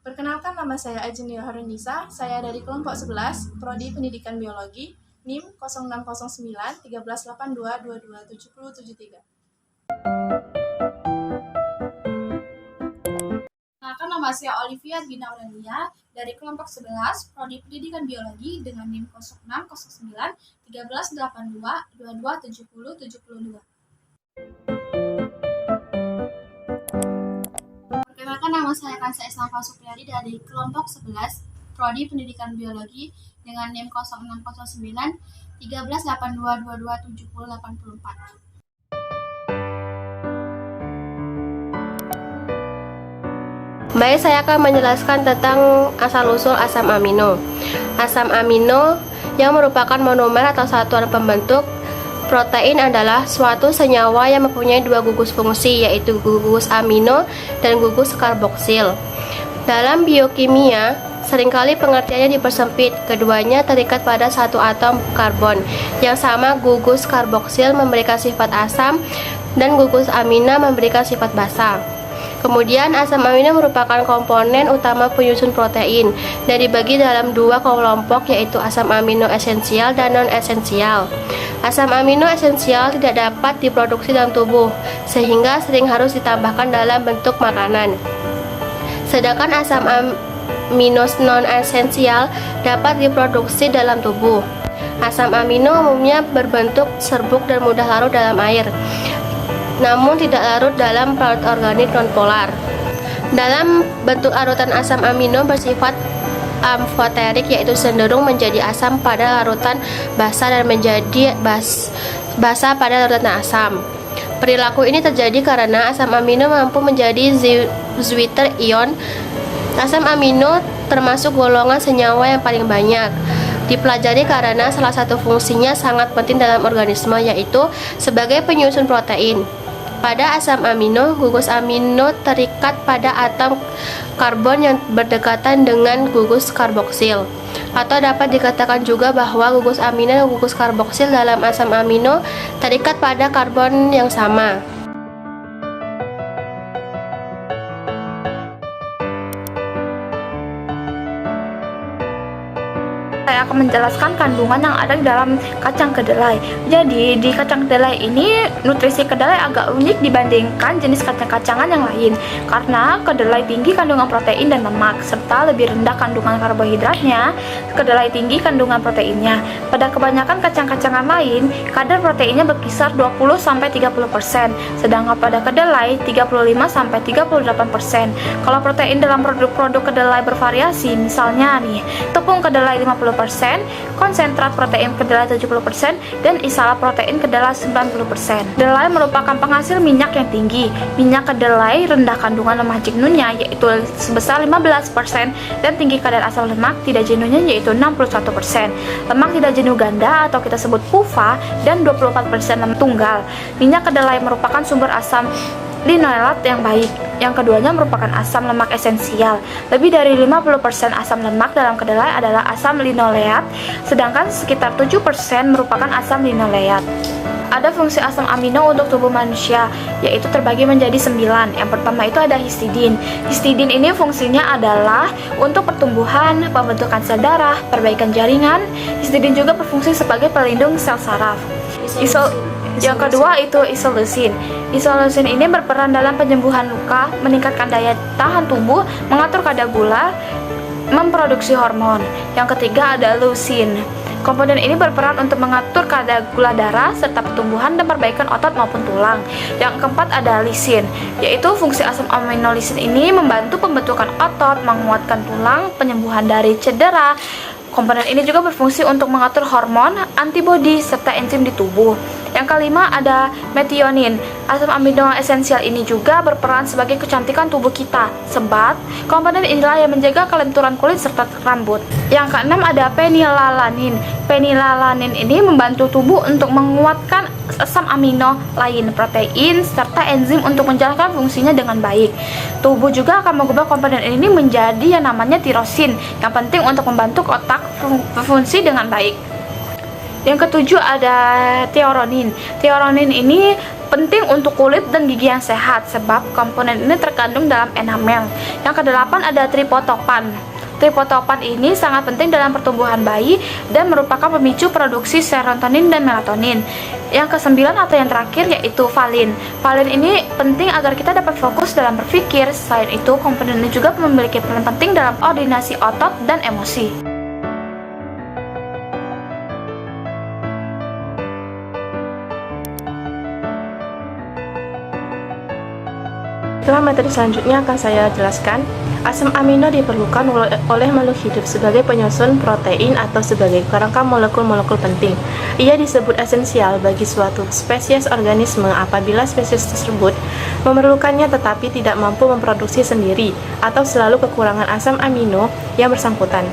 Perkenalkan, nama saya Ajeng Harunisa. Saya dari kelompok 11, Prodi Pendidikan Biologi, NIM 0609 1382 227073. Perkenalkan, nama saya Olivia Gina Aurelia dari kelompok 11, Prodi Pendidikan Biologi dengan NIM 0609 1382 227072. Perkenalkan, nama saya Kansa Esnafa Supriyadi dari kelompok 11, Prodi Pendidikan Biologi dengan NIM 0609 1382 227084. Baik, saya akan menjelaskan tentang asal-usul asam amino. Asam amino yang merupakan monomer atau satuan pembentuk protein adalah suatu senyawa yang mempunyai dua gugus fungsi, yaitu gugus amino dan gugus karboksil. Dalam biokimia, seringkali pengertiannya dipersempit. Keduanya terikat pada satu atom karbon yang sama. Gugus karboksil memberikan sifat asam dan gugus amina memberikan sifat basa. Kemudian asam amino merupakan komponen utama penyusun protein dan dibagi dalam dua kelompok, yaitu asam amino esensial dan non-esensial. Asam amino esensial tidak dapat diproduksi dalam tubuh, sehingga sering harus ditambahkan dalam bentuk makanan. Sedangkan asam amino non-esensial dapat diproduksi dalam tubuh. Asam amino umumnya berbentuk serbuk dan mudah larut dalam air, namun tidak larut dalam pelarut organik nonpolar. Dalam bentuk larutan asam amino bersifat amfoterik, yaitu cenderung menjadi asam pada larutan basa dan menjadi basa pada larutan asam. Perilaku ini terjadi karena asam amino mampu menjadi Zwitter ion. Asam amino termasuk golongan senyawa yang paling banyak dipelajari karena salah satu fungsinya sangat penting dalam organisme, yaitu sebagai penyusun protein. Pada asam amino, gugus amino terikat pada atom karbon yang berdekatan dengan gugus karboksil. Atau dapat dikatakan juga bahwa gugus amino dan gugus karboksil dalam asam amino terikat pada karbon yang sama. Saya akan menjelaskan kandungan yang ada di dalam kacang kedelai. Jadi di kacang kedelai ini nutrisi kedelai agak unik dibandingkan jenis kacang-kacangan yang lain, karena kedelai tinggi kandungan protein dan lemak serta lebih rendah kandungan karbohidratnya. Kedelai tinggi kandungan proteinnya. Pada kebanyakan kacang-kacangan lain, kadar proteinnya berkisar 20-30%, sedangkan pada kedelai 35-38%. Kalau protein dalam produk-produk kedelai bervariasi, misalnya nih, tepung kedelai 50%, konsentrat protein kedelai 70%, dan isolat protein kedelai 90%. Kedelai merupakan penghasil minyak yang tinggi. Minyak kedelai rendah kandungan lemak jenuhnya, yaitu sebesar 15%, dan tinggi kadar asam lemak tidak jenuhnya, yaitu 61%. Lemak tidak jenuh ganda atau kita sebut PUFA, dan 24% lemak tunggal. Minyak kedelai merupakan sumber asam linoleat yang baik. Yang keduanya merupakan asam lemak esensial. Lebih dari 50% asam lemak dalam kedelai adalah asam linoleat, sedangkan sekitar 7% merupakan asam linoleat. Ada fungsi asam amino untuk tubuh manusia, yaitu terbagi menjadi 9. Yang pertama itu ada histidin. Histidin ini fungsinya adalah untuk pertumbuhan, pembentukan sel darah, perbaikan jaringan. Histidin juga berfungsi sebagai pelindung sel saraf. Yang kedua itu isoleusin. Isoleusin ini berperan dalam penyembuhan luka, meningkatkan daya tahan tubuh, mengatur kadar gula, memproduksi hormon. Yang ketiga ada leusin. Komponen ini berperan untuk mengatur kadar gula darah serta pertumbuhan dan perbaikan otot maupun tulang. Yang keempat ada lisin, yaitu fungsi asam amino lisin ini membantu pembentukan otot, menguatkan tulang, penyembuhan dari cedera. Komponen ini juga berfungsi untuk mengatur hormon, antibodi, serta enzim di tubuh. Yang kelima ada metionin. Asam amino esensial ini juga berperan sebagai kecantikan tubuh kita, sebab komponen inilah yang menjaga kelenturan kulit serta rambut. Yang keenam ada penilalanin. Penilalanin ini membantu tubuh untuk menguatkan asam amino lain, protein, serta enzim untuk menjalankan fungsinya dengan baik. Tubuh juga akan mengubah komponen ini menjadi yang namanya tirosin, yang penting untuk membantu otak berfungsi dengan baik. Yang ketujuh ada theoronin. Theoronin ini Penting untuk kulit dan gigi yang sehat sebab komponen ini terkandung dalam enamel. Yang kedelapan ada triptopan. Triptopan ini sangat penting dalam pertumbuhan bayi dan merupakan pemicu produksi serotonin dan melatonin. Yang kesembilan atau yang terakhir yaitu valin. Valin ini penting agar kita dapat fokus dalam berpikir. Selain itu, komponen ini juga memiliki peran penting dalam koordinasi otot dan emosi. Setelah materi selanjutnya akan saya jelaskan, asam amino diperlukan oleh makhluk hidup sebagai penyusun protein atau sebagai kerangka molekul-molekul penting. Ia disebut esensial bagi suatu spesies organisme apabila spesies tersebut memerlukannya tetapi tidak mampu memproduksi sendiri atau selalu kekurangan asam amino yang bersangkutan.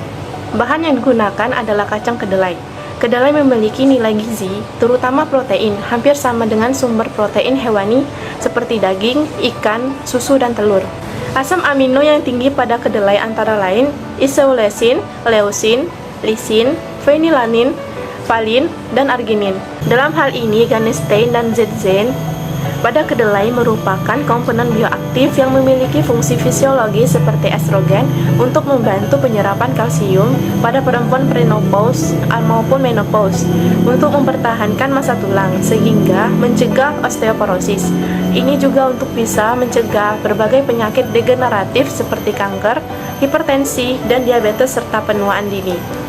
Bahan yang digunakan adalah kacang kedelai. Kedelai memiliki nilai gizi, terutama protein, hampir sama dengan sumber protein hewani seperti daging, ikan, susu, dan telur. Asam amino yang tinggi pada kedelai antara lain isoleucin, leucin, lisin, phenylalanine, valin, dan arginin. Dalam hal ini, genistein dan zeaxanthin pada kedelai merupakan komponen bioaktif yang memiliki fungsi fisiologis seperti estrogen untuk membantu penyerapan kalsium pada perempuan premenopause maupun menopause untuk mempertahankan massa tulang sehingga mencegah osteoporosis. Ini juga untuk bisa mencegah berbagai penyakit degeneratif seperti kanker, hipertensi, dan diabetes serta penuaan dini.